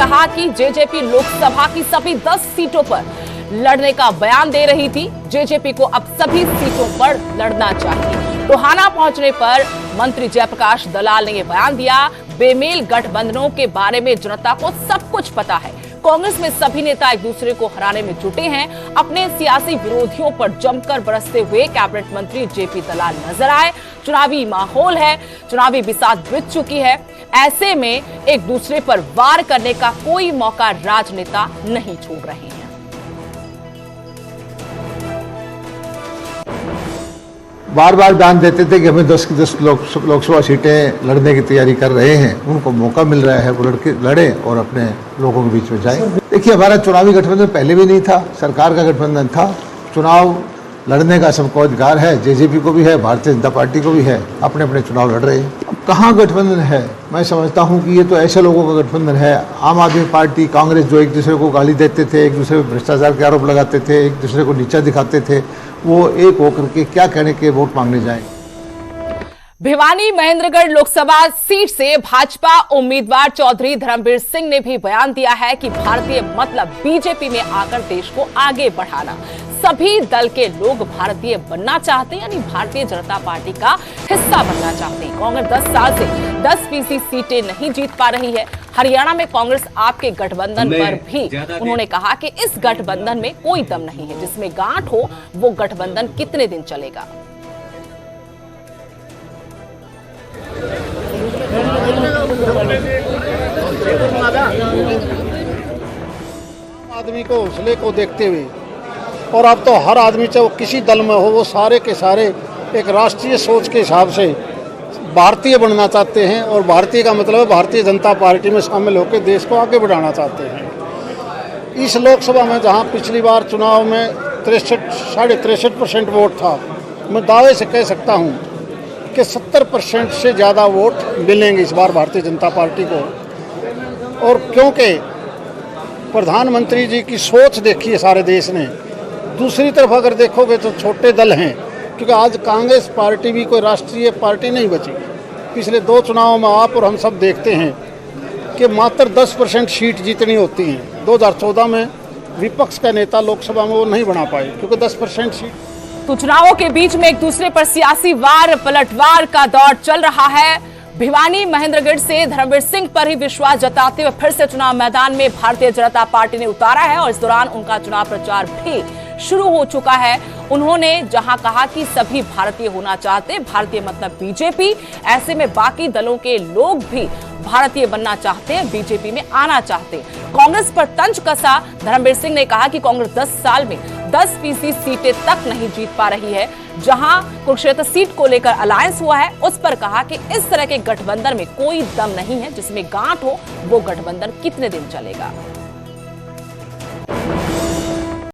कहा कि जेजेपी लोकसभा की सभी 10 सीटों पर लड़ने का बयान दे रही थी। जेजेपी को अब सभी सीटों पर लड़ना चाहिए। टोहाना पहुंचने पर मंत्री जयप्रकाश दलाल ने यह बयान दिया। बेमेल गठबंधनों के बारे में जनता को सब कुछ पता है। कांग्रेस में सभी नेता एक दूसरे को हराने में जुटे हैं। अपने सियासी विरोधियों पर जमकर बरसते हुए कैबिनेट मंत्री जेपी दलाल नजर आए। चुनावी माहौल है, चुनावी बिसात बीत चुकी है। ऐसे में एक दूसरे पर वार करने का कोई मौका राजनेता नहीं छोड़ रहे हैं। बार बार बयान देते थे कि हमें 10 की 10 लोकसभा सीटें लड़ने की तैयारी कर रहे हैं। उनको मौका मिल रहा है, वो लड़े और अपने लोगों के बीच में जाए। देखिए, हमारा चुनावी गठबंधन पहले भी नहीं था, सरकार का गठबंधन था। चुनाव लड़ने का सबको अधिकार है, जेजेपी को भी है, भारतीय जनता पार्टी को भी है। अपने अपने चुनाव लड़ रहे हैं। अब कहाँ गठबंधन है? मैं समझता हूँ कि ये तो ऐसे लोगों का गठबंधन है। आम आदमी पार्टी, कांग्रेस जो एक दूसरे को गाली देते थे, एक दूसरे पर भ्रष्टाचार के आरोप लगाते थे, एक दूसरे को नीचा दिखाते थे, वो एक होकर के क्या कहने के वोट मांगने जाए। भिवानी महेंद्रगढ़ लोकसभा सीट से भाजपा उम्मीदवार चौधरी धर्मवीर सिंह ने भी बयान दिया है कि भारतीय मतलब बीजेपी में आकर देश को आगे बढ़ाना। सभी दल के लोग भारतीय बनना चाहते हैं, यानी भारतीय जनता पार्टी का हिस्सा बनना चाहते हैं। कांग्रेस 10 साल से 10% सीटें नहीं जीत पा रही है। हरियाणा में कांग्रेस आपके गठबंधन पर भी उन्होंने कहा कि इस गठबंधन में कोई दम नहीं है। जिसमें गांठ हो वो गठबंधन कितने दिन चलेगा। आदमी को हौसले को देखते हुए, और अब तो हर आदमी चाहे वो किसी दल में हो, वो सारे के सारे एक राष्ट्रीय सोच के हिसाब से भारतीय बनना चाहते हैं। और भारतीय का मतलब है भारतीय जनता पार्टी में शामिल होकर देश को आगे बढ़ाना चाहते हैं। इस लोकसभा में जहां पिछली बार चुनाव में 63.5% वोट था, मैं दावे से कह सकता हूं कि 70% से ज़्यादा वोट मिलेंगे इस बार भारतीय जनता पार्टी को। और क्योंकि प्रधानमंत्री जी की सोच देखी है सारे देश ने। दूसरी तरफ अगर देखोगे तो छोटे दल हैं, क्योंकि आज कांग्रेस पार्टी भी कोई राष्ट्रीय पार्टी नहीं बची। पिछले 2 चुनावों में आप और हम सब देखते हैं कि मात्र 10% सीट जीतनी होती हैं। 2014 में विपक्ष का नेता लोकसभा में वो नहीं बना पाए, क्योंकि 10% सीट। तो चुनावों के बीच में एक दूसरे पर सियासी वार पलटवार का दौर चल रहा है। भिवानी महेंद्रगढ़ से धर्मवीर सिंह पर ही विश्वास जताते हुए फिर से चुनाव मैदान में भारतीय जनता पार्टी ने उतारा है और इस दौरान उनका चुनाव प्रचार भी शुरू हो चुका है। उन्होंने जहां कहा कि सभी भारतीय होना चाहते, भारतीय मतलब बीजेपी, ऐसे में बाकी दलों के लोग भी भारतीय बनना चाहते हैं, बीजेपी में आना चाहते हैं। कांग्रेस पर तंज कसा धर्मवीर सिंह ने कहा कि कांग्रेस 10 साल में 10% सीटें तक नहीं जीत पा रही है। जहां कुरुक्षेत्र सीट को लेकर अलायंस हुआ है, उस पर कहा कि इस तरह के गठबंधन में कोई दम नहीं है। जिसमें गांठ हो वो गठबंधन कितने दिन चलेगा।